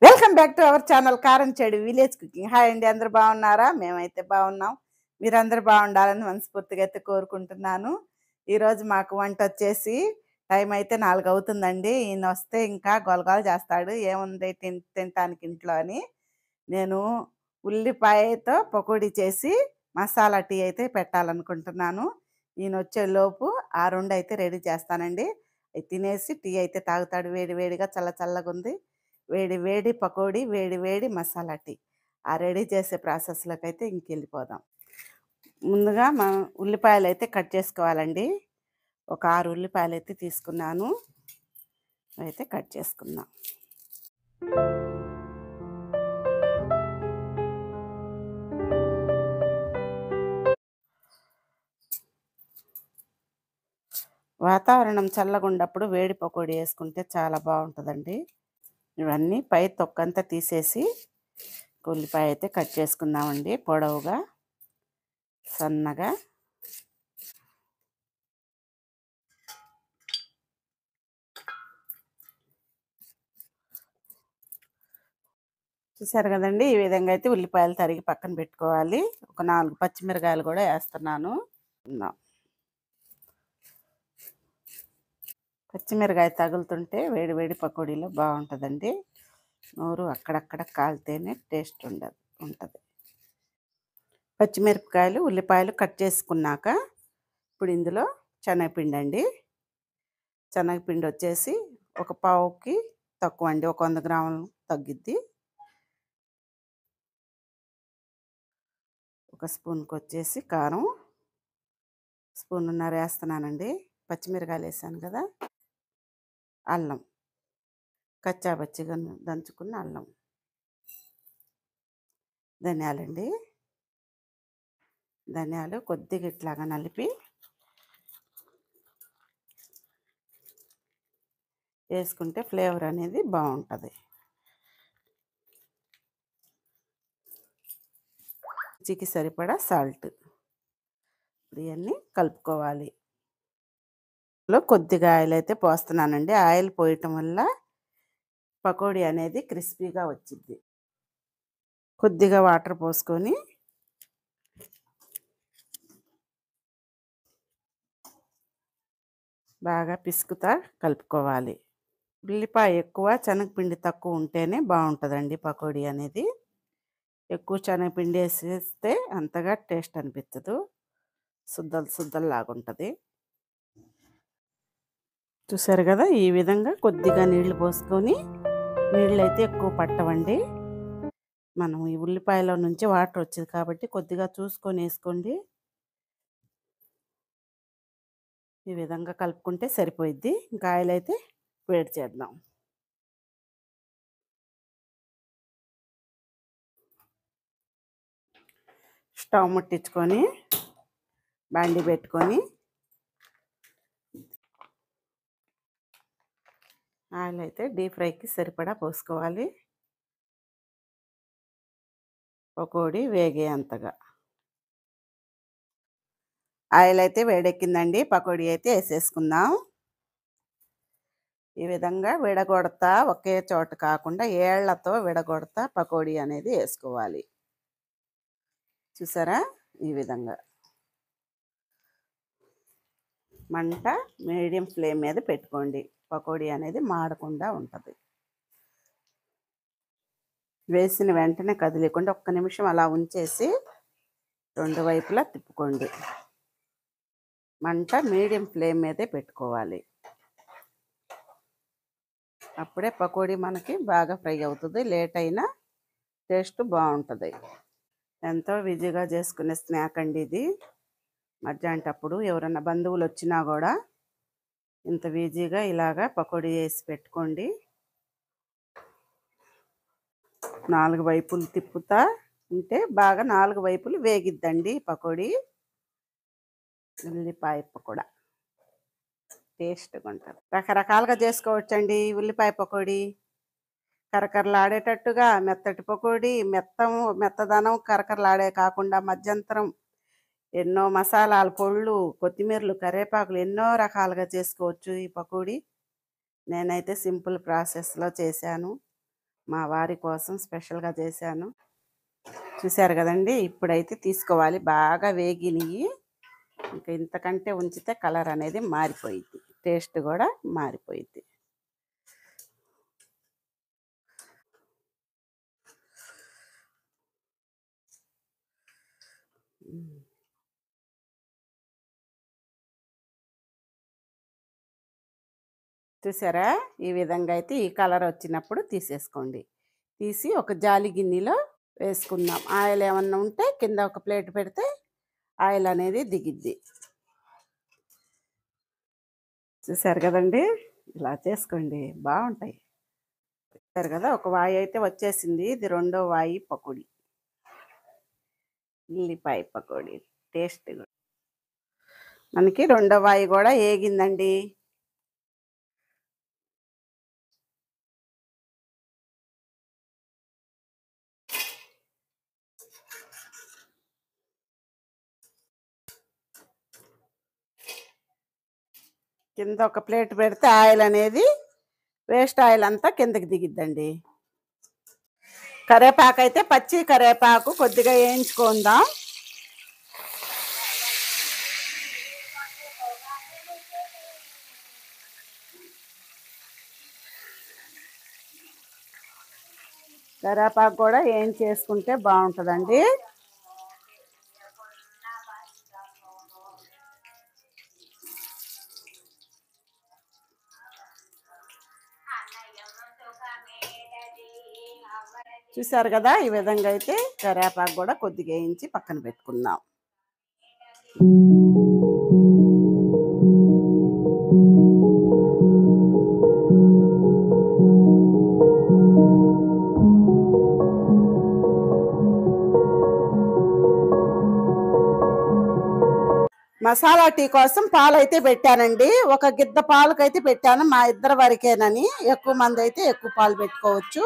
Welcome back to our channel కారం చెడు village cooking. Hi అండి, అందరూ బాగున్నారా? మేమైతే బాగున్నాం. మీరందరూ బాగుండాలని మనస్ఫూర్తిగా అయితే కోరుకుంటున్నాను. ఈరోజు మాకు వంట వచ్చేసి టైం అయితే 4 అవుతుందండి. ఈయన వస్తే ఇంకా గొలగొల చేస్తాడు, ఏముంది తినటానికి ఇంట్లో అని. నేను ఉల్లిపాయతో పకోడీ చేసి మసాలా టీ అయితే పెట్టాలనుకుంటున్నాను. ఈయన వచ్చేలోపు ఆ రెండు అయితే రెడీ చేస్తానండి. అవి తినేసి టీ అయితే తాగుతాడు. వేడి వేడిగా చల్ల చల్లగా ఉంది. వేడి వేడి పకోడీ, వేడి వేడి మసాలా టీ. ఆ రెడీ చేసే ప్రాసెస్లోకి అయితే ఇంకెళ్ళిపోదాం. ముందుగా మనం ఉల్లిపాయలు అయితే కట్ చేసుకోవాలండి. ఒక 6 ఉల్లిపాయలు అయితే తీసుకున్నాను. అయితే కట్ చేసుకుందాం. వాతావరణం చల్లగున్నప్పుడు వేడి పకోడీ వేసుకుంటే చాలా బాగుంటుందండి. ఇవన్నీ పై తొక్కంతా తీసేసి ఉల్లిపాయ అయితే కట్ చేసుకుందామండి, పొడవుగా సన్నగా. చూసారు కదండి, ఈ విధంగా అయితే ఉల్లిపాయలు తరిగి పక్కన పెట్టుకోవాలి. ఒక 4 పచ్చిమిరకాయలు కూడా వేస్తున్నాను. పచ్చిమిరకాయ తగులుతుంటే వేడి వేడి పకోడీలో బాగుంటుందండి. నోరు అక్కడక్కడ కాలితేనే టేస్ట్ ఉంటుంది. పచ్చిమిరపకాయలు, ఉల్లిపాయలు కట్ చేసుకున్నాక ఇప్పుడు ఇందులో శనగపిండి అండి. శనగపిండి వచ్చేసి ఒక పావుకి తక్కువ అండి, ఒక 100 గ్రాములు తగ్గిద్ది. ఒక స్పూన్కి వచ్చేసి కారం, స్పూన్నర వేస్తున్నానండి. పచ్చిమిరకాయలు వేసాను కదా. అల్లం, కచ్చాపచ్చిగా దంచుకున్న అల్లం. ధనియాలండి, ధనియాలు కొద్దిగా ఇట్లాగా నలిపి వేసుకుంటే ఫ్లేవర్ అనేది బాగుంటుంది. రుచికి సరిపడా సాల్ట్. ఇవన్నీ కలుపుకోవాలి. కొద్దిగా ఆయిల్ అయితే పోస్తున్నానండి. ఆయిల్ పోయటం వల్ల పకోడీ అనేది క్రిస్పీగా వచ్చింది. కొద్దిగా వాటర్ పోసుకొని బాగా పిసుకుతా కలుపుకోవాలి. ఉల్లిపాయ ఎక్కువ, శనగపిండి తక్కువ ఉంటేనే బాగుంటుందండి పకోడీ అనేది. ఎక్కువ శనగపిండి వేసేస్తే అంతగా టేస్ట్ అనిపించదు, శుద్ధలు లాగుంటుంది. చూసారు కదా, ఈ విధంగా కొద్దిగా నీళ్లు పోసుకొని, నీళ్ళు అయితే ఎక్కువ పట్టవండి. మనం ఈ ఉల్లిపాయలో నుంచి వాటర్ వచ్చింది కాబట్టి కొద్దిగా చూసుకొని వేసుకోండి. ఈ విధంగా కలుపుకుంటే సరిపోయిద్ది. ఇంకా ఆయిల్ అయితే వేడి చేద్దాం. స్టవ్ ముట్టించుకొని బాండి పెట్టుకొని ఆయిల్ అయితే డీప్ ఫ్రైకి సరిపడా పోసుకోవాలి. పకోడీ వేగే అంతగా ఆయిల్ అయితే వేడెక్కిందండి. పకోడీ అయితే వేసేసుకుందాం. ఈ విధంగా విడగొడతా, ఒకే చోట కాకుండా ఏళ్లతో విడగొడతా పకోడీ అనేది వేసుకోవాలి. చూసారా, ఈ విధంగా మంట మీడియం ఫ్లేమ్ మీద పెట్టుకోండి. పకోడీ అనేది మాడకుండా ఉంటుంది. వేసిన వెంటనే కదిలేకుండా ఒక్క నిమిషం అలా ఉంచేసి 2 వైపులా తిప్పుకోండి. మంట మీడియం ఫ్లేమ్ మీదే పెట్టుకోవాలి. అప్పుడే పకోడీ మనకి బాగా ఫ్రై అవుతుంది. లేట్ అయినా టేస్ట్ బాగుంటుంది. ఎంతో ఈజీగా చేసుకునే స్నాక్ అండి ఇది. మధ్యాహ్నటప్పుడు ఎవరైనా బంధువులు వచ్చినా కూడా ఇంత ఈజీగా ఇలాగా పకోడీ వేసి పెట్టుకోండి. 4 వైపులు తిప్పుతా ఉంటే బాగా 4 వైపులు వేగిద్దండి పకోడీ. ఉల్లిపాయ పకోడా టేస్ట్గా ఉంటుంది. రకరకాలుగా చేసుకోవచ్చండి ఉల్లిపాయ పకోడీ. కరకరలాడేటట్టుగా మెత్తటి పకోడీ, మెత్తదనం కరకరలాడే కాకుండా మధ్యంతరం ఎన్నో మసాలాల పొళ్ళు, కొత్తిమీరలు, కరివేపాకులు ఎన్నో రకాలుగా చేసుకోవచ్చు ఈ పకోడీ. నేనైతే సింపుల్ ప్రాసెస్లో చేశాను. మా వారి కోసం స్పెషల్గా చేశాను. చూశారు కదండి. ఇప్పుడైతే తీసుకోవాలి. బాగా వేగినవి. ఇంకా ఇంతకంటే ఉంచితే కలర్ అనేది మారిపోయిద్ది, టేస్ట్ కూడా మారిపోయిద్ది. చూసారా? ఈ విధంగా అయితే ఈ కలర్ వచ్చినప్పుడు తీసేసుకోండి. తీసి ఒక జాలి గిన్నెలో వేసుకుందాం. ఆయిల్ ఏమన్నా ఉంటే కింద ఒక ప్లేట్ పెడితే ఆయిల్ అనేది దిగిద్ది. చూసారు కదండి. ఇలా చేసుకోండి, బాగుంటాయి. చూసారు కదా, ఒక వాయి అయితే వచ్చేసింది. ఇది రెండో వాయి పకోడీ, ఉల్లిపాయ పకోడీ. టేస్ట్ మనకి రెండో వాయి కూడా ఏగిందండి. కింద ఒక ప్లేట్ పెడితే ఆయిల్ అనేది, వేస్ట్ ఆయిల్ అంతా కిందకి దిగిద్దండి. కరేపాకు అయితే పచ్చి కరేపాకు కొద్దిగా వేయించుకుందాం. కరేపాకు కూడా వేయించేసుకుంటే బాగుంటుందండి. చూసారు కదా, ఈ విధంగా అయితే కరేపాకు కూడా కొద్దిగా వేయించి పక్కన పెట్టుకుందాం. మసాలా టీ కోసం పాలు అయితే పెట్టానండి. ఒక గిద్ద పాలకైతే పెట్టాను, మా ఇద్దరి వరకేనని. ఎక్కువ మంది అయితే ఎక్కువ పాలు పెట్టుకోవచ్చు.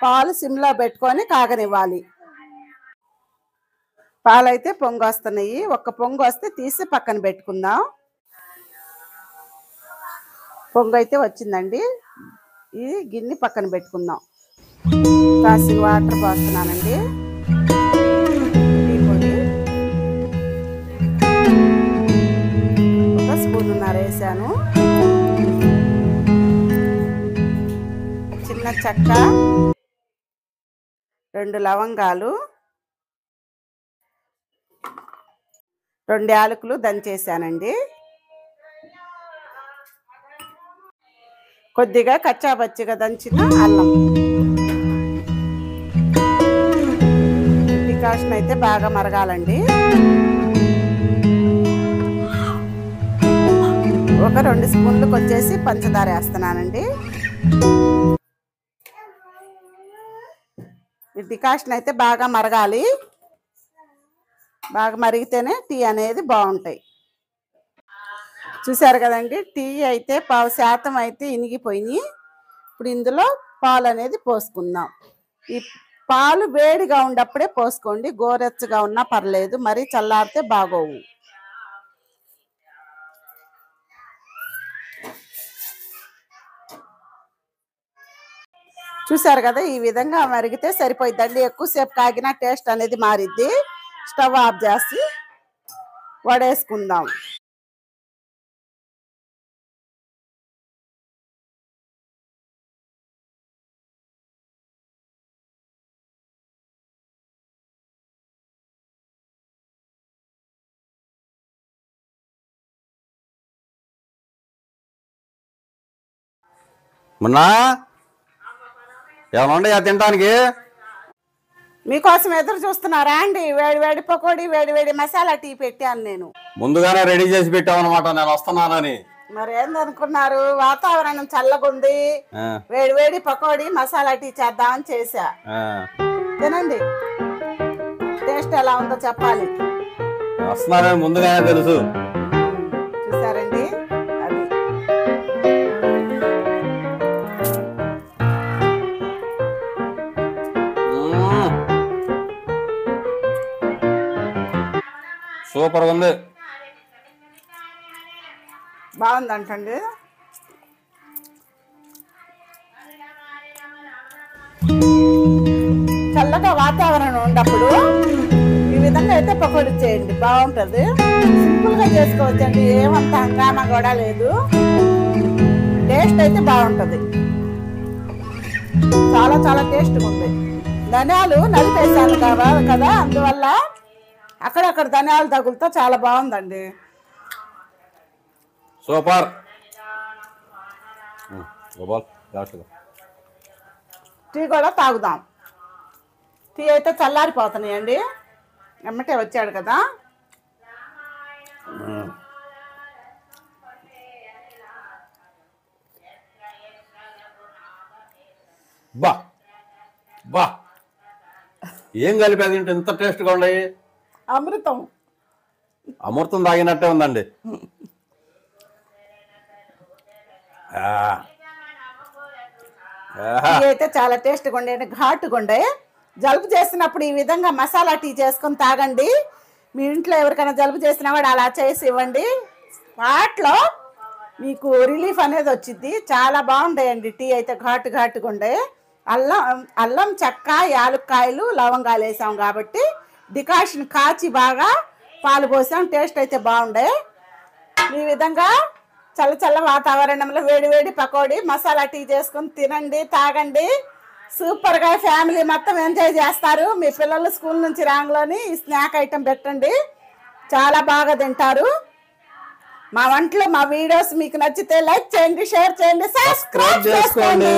పాలు సిమ్లో పెట్టుకొని కాగనివ్వాలి. పాలు అయితే పొంగు వస్తున్నాయి. ఒక్క పొంగు వస్తే తీసి పక్కన పెట్టుకుందాం. పొంగు అయితే వచ్చిందండి. ఈ గిన్నె పక్కన పెట్టుకుందాం. కాసిన వాటర్ పోస్తున్నానండి. టీ పొడి ఒక స్పూన్నర వేసాను. చిన్న చెక్క, 2 లవంగాలు, 2 యాలకులు దంచేసానండి. కొద్దిగా కచ్చాపచ్చిగా దంచిన అల్లం. డికాషన్ అయితే బాగా మరగాలండి. ఒక 2 స్పూన్లకు వచ్చేసి పంచదార వేస్తున్నానండి. ఈ డికాషన్ అయితే బాగా మరగాలి. బాగా మరిగితేనే టీ అనేది బాగుంటాయి. చూసారు కదండి, టీ అయితే 1/2% అయితే ఇనిగిపోయినాయి. ఇప్పుడు ఇందులో పాలు అనేది పోసుకుందాం. ఈ పాలు వేడిగా ఉన్నప్పుడే పోసుకోండి. గోరెచ్చగా ఉన్నా పర్లేదు, మరి చల్లారితే బాగోవు. చూసారు కదా, ఈ విధంగా మరిగితే సరిపోయిద్దండి. ఎక్కువసేపు కాగినా టేస్ట్ అనేది మారిద్ది. స్టవ్ ఆఫ్ చేసి వడేసుకుందాం. మొన్నా ఏమన్నా ఉండయా తినడానికి? మీకోసం ఎదురు చూస్తున్నారా అండి? వేడి వేడి పకోడీ, వేడి వేడి మసాలా టీ పెట్టాను నేను. ముందుగానే రెడీ చేసి పెట్టామన్నమాట, నేను వస్తున్నానని. మరి ఏందనుకున్నారు? వాతావరణం చల్లగుంది, వేడి వేడి పకోడీ మసాలా టీ చేద్దామని చేసా. తినండి, టేస్ట్ ఎలా ఉందో చెప్పాలి. వస్తున్నానని ముందుగానే తెలుసు. చూసారండి, అది సూపర్ ఉంది. బాగుందంటండి. చల్లగా వాతావరణం ఉన్నప్పుడు ఈ విధంగా అయితే పకోడీ చేయండి, బాగుంటుంది. సింపుల్గా చేసుకోవచ్చండి, ఏమంత హంగామా కూడా లేదు. టేస్ట్ అయితే బాగుంటుంది, చాలా చాలా టేస్ట్గా ఉంది. ధనియాలు నలిపేసాను కదా, అందువల్ల అక్కడక్కడ ధనియాలు తగులుతో చాలా బాగుందండి. సూపర్. టీ కూడా తాగుదాం. టీ అయితే చల్లారిపోతున్నాయండి, ఎమ్మటే వచ్చాడు కదా. బా బా ఏం కలిపేది ఇంత టేస్ట్గా ఉన్నాయి. అమృతం అమృతం తాగినట్టే ఉందండి. టీ అయితే చాలా టేస్ట్గా ఉండే, ఘాటుగా ఉండే. జలుబు చేసినప్పుడు ఈ విధంగా మసాలా టీ చేసుకొని తాగండి. మీ ఇంట్లో ఎవరికైనా జలుబు చేసినా కూడా అలా చేసి ఇవ్వండి, వాటిలో మీకు రిలీఫ్ అనేది వచ్చింది. చాలా బాగుంటాయండి. టీ అయితే ఘాటుగా ఉండే. అల్లం చెక్క యాలుక్కాయలు లవంగాలు వేసాం కాబట్టి డికాషన్ కాచి బాగా పాలు పోసాం. టేస్ట్ అయితే బాగుండే. ఈ విధంగా చల్ల వాతావరణంలో వేడి పకోడీ మసాలా టీ చేసుకొని తినండి, తాగండి. సూపర్గా ఫ్యామిలీ మొత్తం ఎంజాయ్ చేస్తారు. మీ పిల్లలు స్కూల్ నుంచి రాగానే ఈ స్నాక్ ఐటెం పెట్టండి, చాలా బాగా తింటారు. మా వంటలు మా వీడియోస్ మీకు నచ్చితే లైక్ చేయండి, షేర్ చేయండి, సబ్స్క్రైబ్ చేసుకోండి.